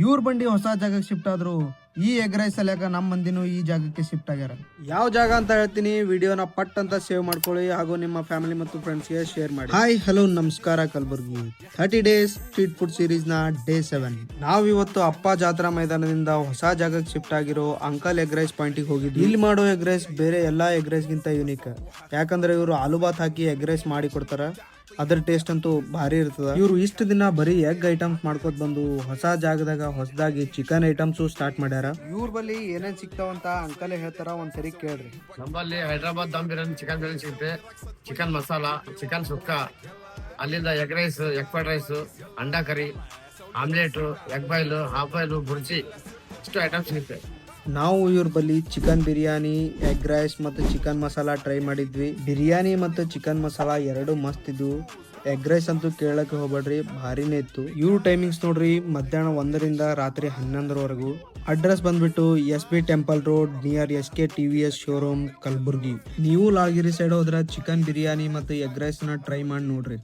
ಇವ್ರ ಬಂಡಿ ಹೊಸ ಜಾಗಕ್ಕೆ ಶಿಫ್ಟ್ ಆದ್ರು ಈ ಎಗ್ ರೈಸ್ ಸಲ್ಯಾಕ ನಮ್ಮ ಮಂದಿನೂ ಈ ಜಾಗಕ್ಕೆ ಶಿಫ್ಟ್ ಆಗ್ಯಾರ. ಯಾವ ಜಾಗ ಅಂತ ಹೇಳ್ತೀನಿ, ವಿಡಿಯೋನ ಪಟ್ ಅಂತ ಸೇವ್ ಮಾಡ್ಕೊಳ್ಳಿ ಹಾಗೂ ನಿಮ್ಮ ಫ್ಯಾಮಿಲಿ ಮತ್ತು ಫ್ರೆಂಡ್ಸ್ಗೆ ಶೇರ್ ಮಾಡಿ. ಹಾಯ್ ಹಲೋ ನಮಸ್ಕಾರ Kalaburagi 30 days street food series ನ ಡೇ 7. ನಾವ್ ಇವತ್ತು ಅಪ್ಪ ಜಾತ್ರಾ ಮೈದಾನದಿಂದ ಹೊಸ ಜಾಗಕ್ಕೆ ಶಿಫ್ಟ್ ಆಗಿರೋ ಅಂಕಲ್ ಎಗ್ ರೈಸ್ ಪಾಯಿಂಟಿಗೆ ಹೋಗಿದ್ವಿ. ಇಲ್ಲಿ ಮಾಡೋ ಎಗ್ ರೈಸ್ ಬೇರೆ ಎಲ್ಲಾ ಎಗ್ ರೈಸ್ ಗಿಂತ ಯೂನಿಕ್. ಯಾಕಂದ್ರೆ ಇವರು ಆಲೂ ಬಾತ್ ಹಾಕಿ ಎಗ್ ರೈಸ್ ಮಾಡಿ ಕೊಡ್ತಾರ. ಅದರ ಟೇಸ್ಟ್ ಅಂತೂ ಭಾರಿ ಇರ್ತದ. ಇವರು ಇಷ್ಟು ದಿನ ಬರೀ ಎಗ್ ಐಟಮ್ಸ್ ಮಾಡ್ಕೊತ ಬಂದು ಹೊಸ ಜಾಗದಾಗ ಹೊಸದಾಗಿ ಚಿಕನ್ ಐಟಮ್ಸ್ ಸ್ಟಾರ್ಟ್ ಮಾಡ್ಯಾರ. ಇವ್ರ ಬಲ್ಲಿ ಏನೇನ್ ಸಿಗ್ತಾವಂತ ಅಂಕಲ್ ಹೇಳ್ತಾರ, ಒಂದ್ಸರಿ ಕೇಳ್ರಿ. ನಮ್ಮಲ್ಲಿ ಹೈದ್ರಾಬಾದ್ ದಮ್ ಬಿರಿಯಾನಿ, ಚಿಕನ್ ಬಿರಿಯಾನಿ ಸಿಗುತ್ತೆ, ಚಿಕನ್ ಮಸಾಲಾ, ಚಿಕನ್ ಸುಕ್ಕ, ಅಲ್ಲಿಂದ egg rice, egg fried rice, anda curry, omelette, egg boil, half boil, bhurji, ಇಷ್ಟು ಐಟಮ್ಸ್ ಸಿಗುತ್ತೆ. ನಾವು ಇವ್ರ ಬಲ್ಲಿ ಚಿಕನ್ ಬಿರಿಯಾನಿ, ಎಗ್ ರೈಸ್ ಮತ್ತು ಚಿಕನ್ ಮಸಾಲಾ ಟ್ರೈ ಮಾಡಿದ್ವಿ. ಬಿರಿಯಾನಿ ಮತ್ತು ಚಿಕನ್ ಮಸಾಲಾ ಎರಡು ಮಸ್ತ್ ಇದ್ವು. ಎಗ್ ರೈಸ್ ಅಂತೂ ಕೇಳಕ್ಕೆ ಹೋಗ್ಬೇಡ್ರಿ, ಭಾರಿನೇ ಇತ್ತು. ಇವ್ರ ಟೈಮಿಂಗ್ಸ್ ನೋಡ್ರಿ, ಮಧ್ಯಾಹ್ನ 1ರಿಂದ ರಾತ್ರಿ 11ರವರೆಗೂ. ಅಡ್ರೆಸ್ ಬಂದ್ಬಿಟ್ಟು SB temple road near SK TVS showroom Kalaburagi. ನೀವು ಲಾಲ್ಗಿರಿ ಸೈಡ್ ಹೋದ್ರೆ ಚಿಕನ್ ಬಿರಿಯಾನಿ ಮತ್ತು ಎಗ್ ರೈಸ್ ನ ಟ್ರೈ ಮಾಡಿ ನೋಡ್ರಿ.